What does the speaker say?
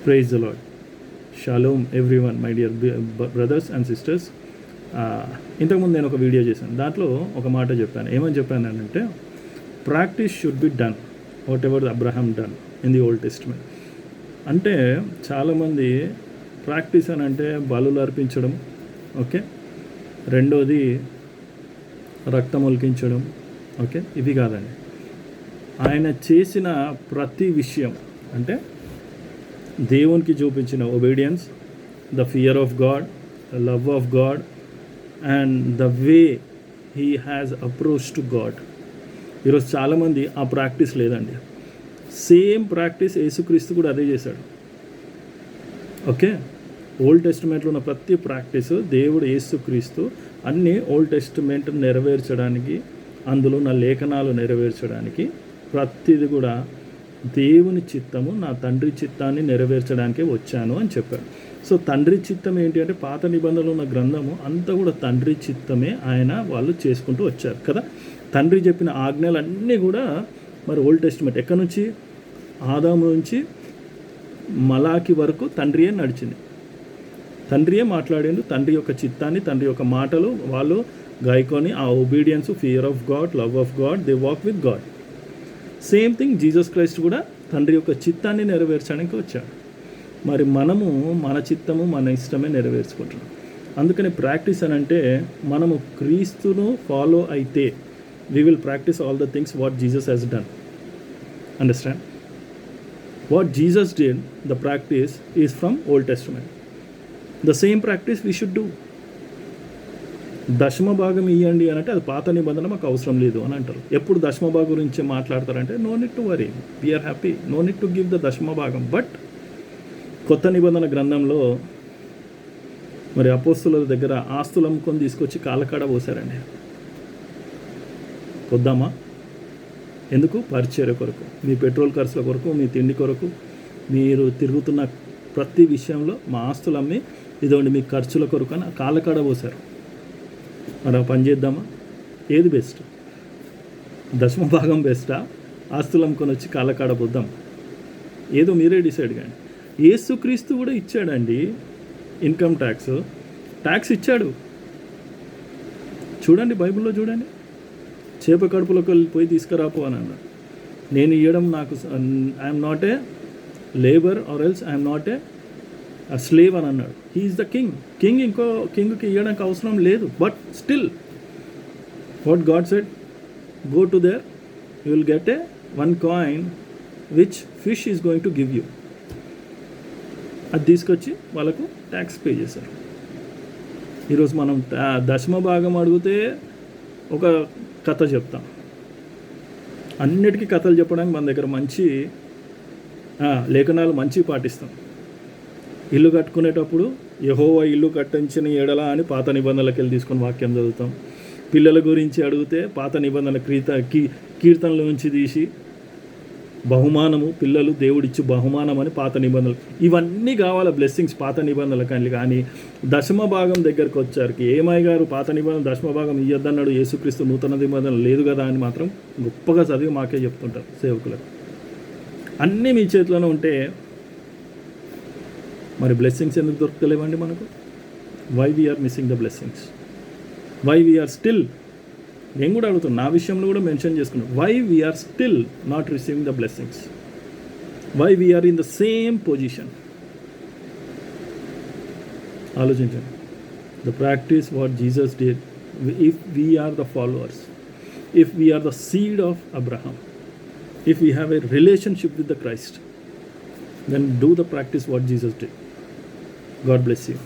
Praise the lord. Shalom everyone my dear brothers and sisters. ఇంతకుముందు నేను ఒక video చేశాను, దాంట్లో ఒక మాట చెప్పాను. ఏమని చెప్పాను అంటే, practice should be done what ever Abraham done in the old testament. అంటే చాలామంది ప్రాక్టీస్ అని అంటే బలులు అర్పించడం, ఓకే, రెండోది రక్తం ఒలికించడం, ఓకే, ఇవి కాదండి. ఆయన చేసిన ప్రతి విషయం అంటే దేవునికి చూపించిన obedience, the fear of God, the love of God and the way he has approach to God. ఈరోజు చాలామంది ఆ ప్రాక్టీస్ లేదండి. సేమ్ ప్రాక్టీస్ యేసుక్రీస్తు కూడా అదే చేశాడు. ఓకే, ఓల్డ్ టెస్టిమెంట్లో ఉన్న ప్రతి ప్రాక్టీసు దేవుడు యేసుక్రీస్తు అన్నీ ఓల్డ్ టెస్టిమెంట్ నెరవేర్చడానికి, అందులో ఉన్న లేఖనాలు నెరవేర్చడానికి, ప్రతిది కూడా దేవుని చిత్తము, నా తండ్రి చిత్తాన్ని నెరవేర్చడానికే వచ్చాను అని చెప్పారు. సో తండ్రి చిత్తం ఏంటి అంటే, పాత నిబంధనలు ఉన్న గ్రంథము అంతా కూడా తండ్రి చిత్తమే వాళ్ళు చేసుకుంటూ వచ్చారు కదా. తండ్రి చెప్పిన ఆజ్ఞలన్నీ కూడా మరి ఓల్డ్ టెస్టిమెంట్ ఎక్కడి నుంచి, ఆదాము నుంచి మలాకి వరకు తండ్రియే నడిచింది, తండ్రియే మాట్లాడిండు. తండ్రి యొక్క చిత్తాన్ని, తండ్రి యొక్క మాటలు వాళ్ళు గాయకొని ఆ obedience, fear of God, love of God, they walk with God. Same thing Jesus Christ కూడా తండ్రి యొక్క చిత్తాన్ని నెరవేర్చడానికి వచ్చాడు. మరి మనము మన చిత్తము, మన ఇష్టమే నెరవేర్చుకుంటున్నాం. అందుకని ప్రాక్టీస్ అని అంటే, మనము క్రీస్తును ఫాలో అయితే we will practice all the things what Jesus has done. Understand? What Jesus did, the practice is from Old Testament. The same practice we should do. దశమ భాగం ఇవ్వండి అని అంటే అది పాత నిబంధన, మాకు అవసరం లేదు అని అంటారు. ఎప్పుడు దశమ భాగం గురించి మాట్లాడతారంటే, no need to worry, we are happy, no need to give the దశమ భాగం. బట్ కొత్త నిబంధన గ్రంథంలో మరి అపోస్తుల దగ్గర ఆస్తులు అమ్ముకొని తీసుకొచ్చి కాళ్ళకాడ పోసారండి. వద్దామా? ఎందుకు? పరిచర్య కొరకు, మీ పెట్రోల్ ఖర్చుల కొరకు, మీ తిండి కొరకు, మీరు తిరుగుతున్న ప్రతి విషయంలో మా ఆస్తులు అమ్మి ఇదండి మీ ఖర్చుల కొరకు అని కాళ్ళకాడ పోసారు. మరి పని చేద్దామా? ఏది బెస్ట్? దశమ భాగం బెస్టా, ఆస్తులు అమ్ముకొని వచ్చి కాళ్ళకాడ పోద్దాం? ఏదో మీరే డిసైడ్ కానీ. యేసుక్రీస్తు కూడా ఇచ్చాడండి ఇన్కమ్ ట్యాక్స్ ఇచ్చాడు. చూడండి, బైబిల్లో చూడండి, చేప కడుపులోకి వెళ్ళిపోయి తీసుకురాపో అని అన్నాడు. నేను ఇవ్వడం నాకు, I'm not a labour or else I'm not a slave అని అన్నాడు. He's the king. ఇంకో కింగ్కి ఇవ్వడానికి అవసరం లేదు. But still what God said, go to there, you will get a 1 coin which fish is going to give you. అది తీసుకొచ్చి వాళ్ళకు ట్యాక్స్ పే చేశారు. ఈరోజు మనం దశమ భాగం అడిగితే ఒక కథ చెప్తాం. అన్నిటికీ కథలు చెప్పడానికి మన దగ్గర మంచి లేఖనాలు మంచి పాటిస్తాం. ఇల్లు కట్టుకునేటప్పుడు యెహోవా ఇల్లు కట్టించిన ఎడల అని పాత నిబంధనలకు వెళ్ళి తీసుకొని వాక్యం చదువుతాం. పిల్లల గురించి అడిగితే పాత నిబంధన కీర్తనల నుంచి తీసి బహుమానము, పిల్లలు దేవుడిచ్చి బహుమానం అని పాత నిబంధనలు. ఇవన్నీ కావాలా బ్లెస్సింగ్స్ పాత నిబంధనలు. కానీ దశమ భాగం దగ్గరకు వచ్చారికి ఏమయ్య గారు పాత నిబంధన దశమ భాగం ఇయ్యొద్దన్నాడు, యేసుక్రీస్తు నూతన నిబంధన లేదు కదా అని మాత్రం గొప్పగా చదివి మాకే చెప్తుంటారు సేవకులకు. అన్నీ మీ చేతిలోనే ఉంటే మరి బ్లెస్సింగ్స్ ఎందుకు దొరకలేవండి మనకు? Why we are missing the blessings? Why we are still, నేను కూడా అడుగుతాను, నా విషయంలో కూడా మెన్షన్ చేసుకున్నాను, why we are still not receiving the blessings? Why we are in the same position? ఆలోచించండి. The practice what Jesus did, if we are the followers, if we are the seed of Abraham, if we have a relationship with the Christ, then do the practice what Jesus did. God bless you.